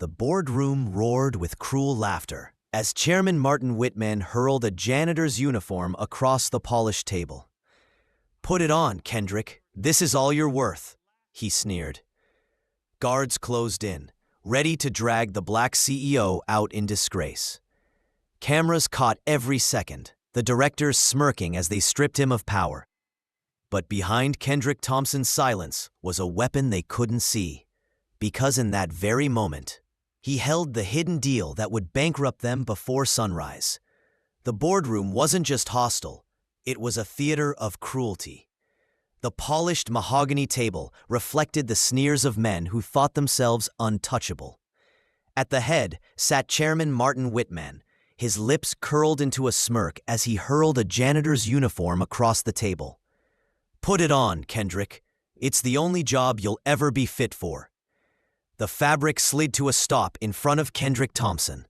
The boardroom roared with cruel laughter as Chairman Martin Whitman hurled a janitor's uniform across the polished table. "Put it on, Kendrick. This is all you're worth," he sneered. Guards closed in, ready to drag the black CEO out in disgrace. Cameras caught every second, the directors smirking as they stripped him of power. But behind Kendrick Thompson's silence was a weapon they couldn't see, because in that very moment, he held the hidden deal that would bankrupt them before sunrise. The boardroom wasn't just hostile, it was a theater of cruelty. The polished mahogany table reflected the sneers of men who thought themselves untouchable. At the head sat Chairman Martin Whitman, his lips curled into a smirk as he hurled a janitor's uniform across the table. "Put it on, Kendrick. It's the only job you'll ever be fit for." The fabric slid to a stop in front of Kendrick Thompson,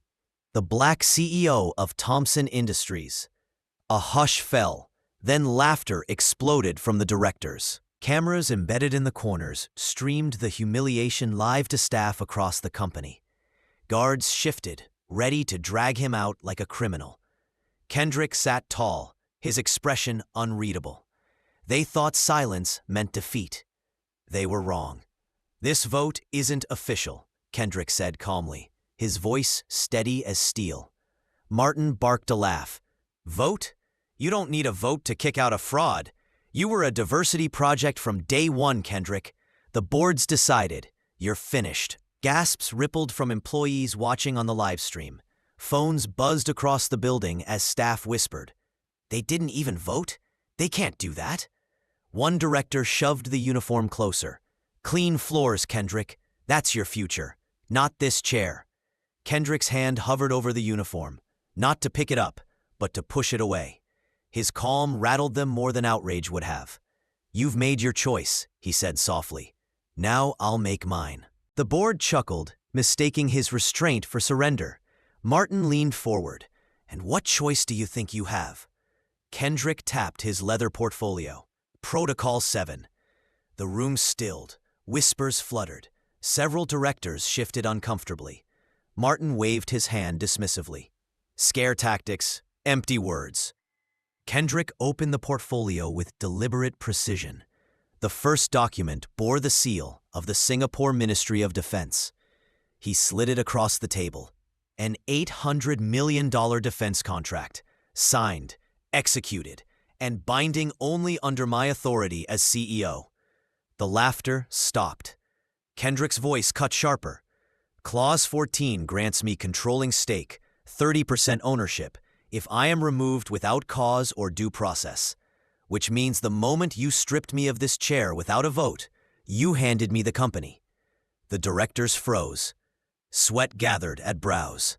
the black CEO of Thompson Industries. A hush fell, then laughter exploded from the directors. Cameras embedded in the corners streamed the humiliation live to staff across the company. Guards shifted, ready to drag him out like a criminal. Kendrick sat tall, his expression unreadable. They thought silence meant defeat. They were wrong. "This vote isn't official," Kendrick said calmly, his voice steady as steel. Martin barked a laugh. "Vote? You don't need a vote to kick out a fraud. You were a diversity project from day one, Kendrick. The board's decided. You're finished." Gasps rippled from employees watching on the livestream. Phones buzzed across the building as staff whispered, "They didn't even vote? They can't do that." One director shoved the uniform closer. "Clean floors, Kendrick. That's your future, not this chair." Kendrick's hand hovered over the uniform, not to pick it up, but to push it away. His calm rattled them more than outrage would have. "You've made your choice," he said softly. "Now I'll make mine." The board chuckled, mistaking his restraint for surrender. Martin leaned forward. "And what choice do you think you have?" Kendrick tapped his leather portfolio. "Protocol 7. The room stilled. Whispers fluttered. Several directors shifted uncomfortably. Martin waved his hand dismissively. "Scare tactics, empty words." Kendrick opened the portfolio with deliberate precision. The first document bore the seal of the Singapore Ministry of Defense. He slid it across the table. An $800 million defense contract, signed, executed, and binding only under my authority as CEO. The laughter stopped. Kendrick's voice cut sharper. "Clause 14 grants me controlling stake, 30% ownership, if I am removed without cause or due process. Which means the moment you stripped me of this chair without a vote, you handed me the company." The directors froze. Sweat gathered at brows.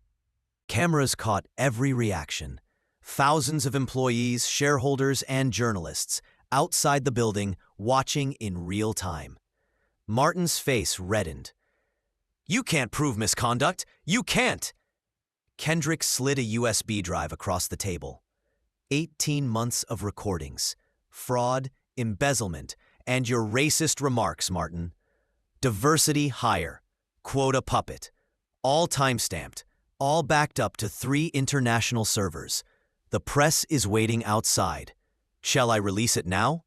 Cameras caught every reaction. Thousands of employees, shareholders, and journalists outside the building watching in real time. Martin's face reddened. "You can't prove misconduct! You can't!" Kendrick slid a USB drive across the table. 18 months of recordings, fraud, embezzlement, and your racist remarks, Martin. Diversity hire, quota puppet, all timestamped, all backed up to 3 international servers. The press is waiting outside. Shall I release it now?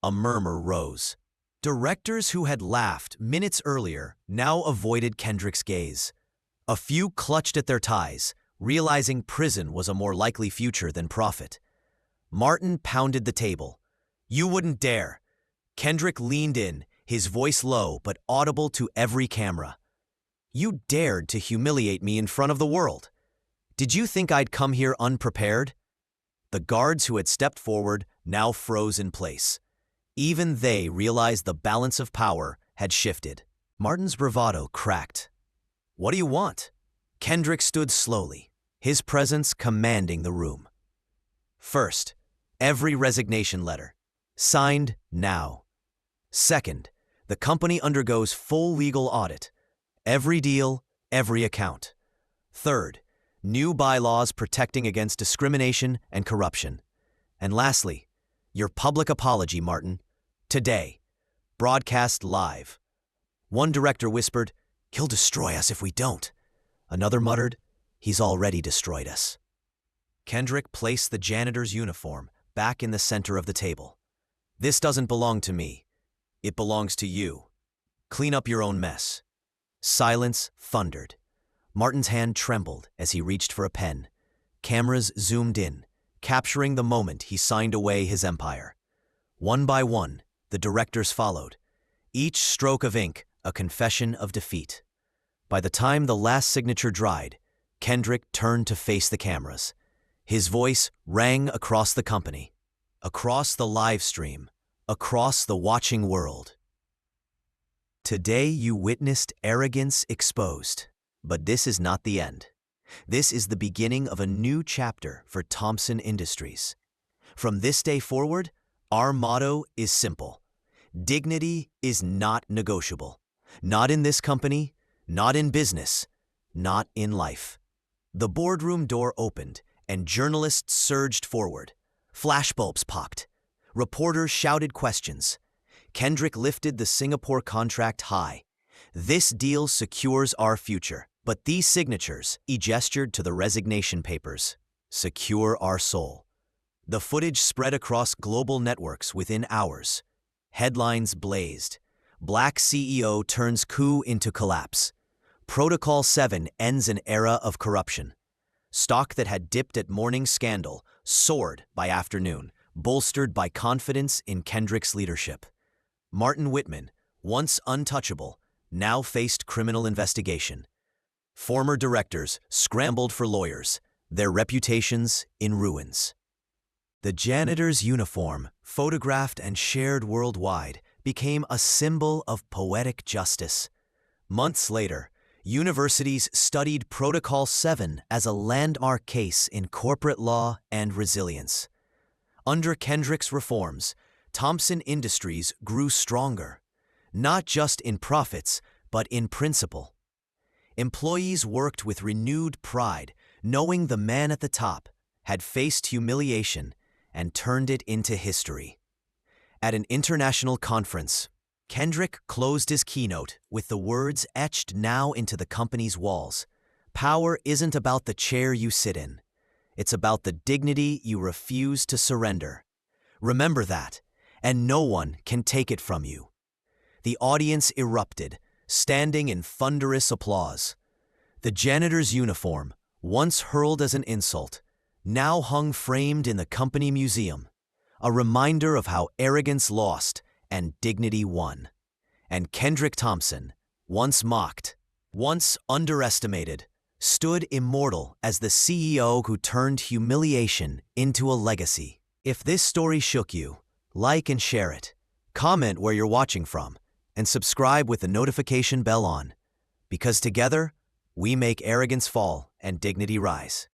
A murmur rose. Directors who had laughed minutes earlier now avoided Kendrick's gaze. A few clutched at their ties, realizing prison was a more likely future than profit. Martin pounded the table. "You wouldn't dare." Kendrick leaned in, his voice low but audible to every camera. "You dared to humiliate me in front of the world. Did you think I'd come here unprepared?" The guards who had stepped forward now froze in place. Even they realized the balance of power had shifted. Martin's bravado cracked. "What do you want?" Kendrick stood slowly, his presence commanding the room. "First, every resignation letter. Signed now. Second, the company undergoes full legal audit. Every deal, every account. Third, new bylaws protecting against discrimination and corruption. And lastly, your public apology, Martin. Today. Broadcast live." One director whispered, "He'll destroy us if we don't." Another muttered, "He's already destroyed us." Kendrick placed the janitor's uniform back in the center of the table. "This doesn't belong to me. It belongs to you. Clean up your own mess." Silence thundered. Martin's hand trembled as he reached for a pen. Cameras zoomed in, capturing the moment he signed away his empire. One by one, the directors followed, each stroke of ink a confession of defeat. By the time the last signature dried, Kendrick turned to face the cameras. His voice rang across the company, across the live stream, across the watching world. Today you witnessed arrogance exposed, but this is not the end. This is the beginning of a new chapter for Thompson Industries. From this day forward, our motto is simple. Dignity is not negotiable. Not in this company, not in business, not in life. The boardroom door opened and journalists surged forward. Flashbulbs popped. Reporters shouted questions. Kendrick lifted the Singapore contract high. "This deal secures our future, but these signatures," he gestured to the resignation papers, "secure our soul." The footage spread across global networks within hours. Headlines blazed. Black CEO turns coup into collapse. Protocol 7 ends an era of corruption. Stock that had dipped at morning scandal soared by afternoon, bolstered by confidence in Kendrick's leadership. Martin Whitman, once untouchable, now faced criminal investigation. Former directors scrambled for lawyers, their reputations in ruins. The janitor's uniform, photographed and shared worldwide, became a symbol of poetic justice. Months later, universities studied Protocol 7 as a landmark case in corporate law and resilience. Under Kendrick's reforms, Thompson Industries grew stronger, not just in profits, but in principle. Employees worked with renewed pride, knowing the man at the top had faced humiliation and turned it into history. At an international conference, Kendrick closed his keynote with the words etched now into the company's walls. "Power isn't about the chair you sit in. It's about the dignity you refuse to surrender. Remember that, and no one can take it from you." The audience erupted, standing in thunderous applause. The janitor's uniform, once hurled as an insult, now hung framed in the company museum, a reminder of how arrogance lost and dignity won. And Kendrick Thompson, once mocked, once underestimated, stood immortal as the CEO who turned humiliation into a legacy. If this story shook you, like and share it, comment where you're watching from, and subscribe with the notification bell on. Because together, we make arrogance fall and dignity rise.